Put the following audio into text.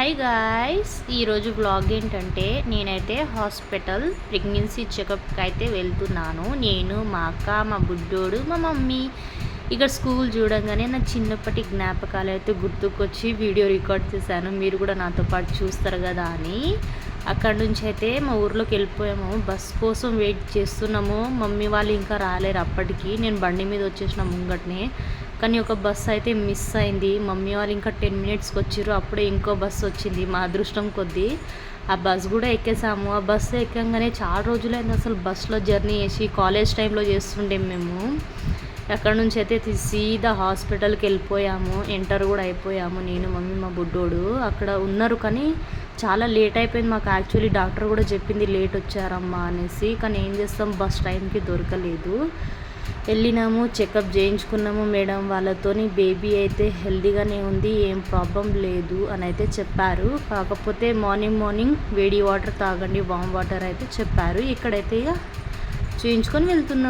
Hi guys, ఈరోజు vlog ఏంటంటే నేనైతే హాస్పిటల్ ప్రెగ్నెన్సీ చెకప్కి అయితే వెళ్తున్నాను. నేను, మా అక్క, మా బుడ్డోడు, మా మమ్మీ. ఇక్కడ స్కూల్ చూడంగానే నా చిన్నప్పటి జ్ఞాపకాలు అయితే గుర్తుకొచ్చి వీడియో రికార్డ్ చేశాను. మీరు కూడా నాతో పాటు చూస్తారు కదా అని. అక్కడ నుంచి అయితే మా ఊర్లోకి వెళ్ళిపోయాము. బస్ కోసం వెయిట్ చేస్తున్నాము. మమ్మీ వాళ్ళు ఇంకా రాలేరు. అప్పటికి నేను బండి మీద వచ్చేసిన ముంగట్నే. కానీ ఒక బస్ అయితే మిస్ అయింది. మమ్మీ వాళ్ళు ఇంకా 10 మినిట్స్కి వచ్చారు. అప్పుడే ఇంకో బస్సు వచ్చింది. మా అదృష్టం కొద్దీ ఆ బస్ కూడా ఎక్కేసాము. ఆ బస్సు ఎక్కగానే చాలా రోజులైంది అసలు బస్సులో జర్నీ చేసి. కాలేజ్ టైంలో చేస్తుండే మేము. అక్కడ నుంచి అయితే సీదా హాస్పిటల్కి వెళ్ళిపోయాము. ఎంటర్ కూడా అయిపోయాము. నేను, మమ్మీ, మా బుడ్డోడు అక్కడ ఉన్నారు. కానీ చాలా లేట్ అయిపోయింది మాకు. యాక్చువల్లీ డాక్టర్ కూడా చెప్పింది లేట్ వచ్చారమ్మా అనేసి. కానీ ఏం చేస్తాం, బస్ టైంకి దొరకలేదు. వెళ్ళినాము, చెకప్ చేయించుకున్నాము మేడం వాళ్ళతోని. బేబీ అయితే హెల్దీగానే ఉంది, ఏం ప్రాబ్లం లేదు అని అయితే చెప్పారు. కాకపోతే మార్నింగ్ వేడి వాటర్ తాగండి, వామ్ వాటర్ అయితే చెప్పారు. ఇక్కడైతే ఇక చూయించుకొని వెళ్తున్నాం.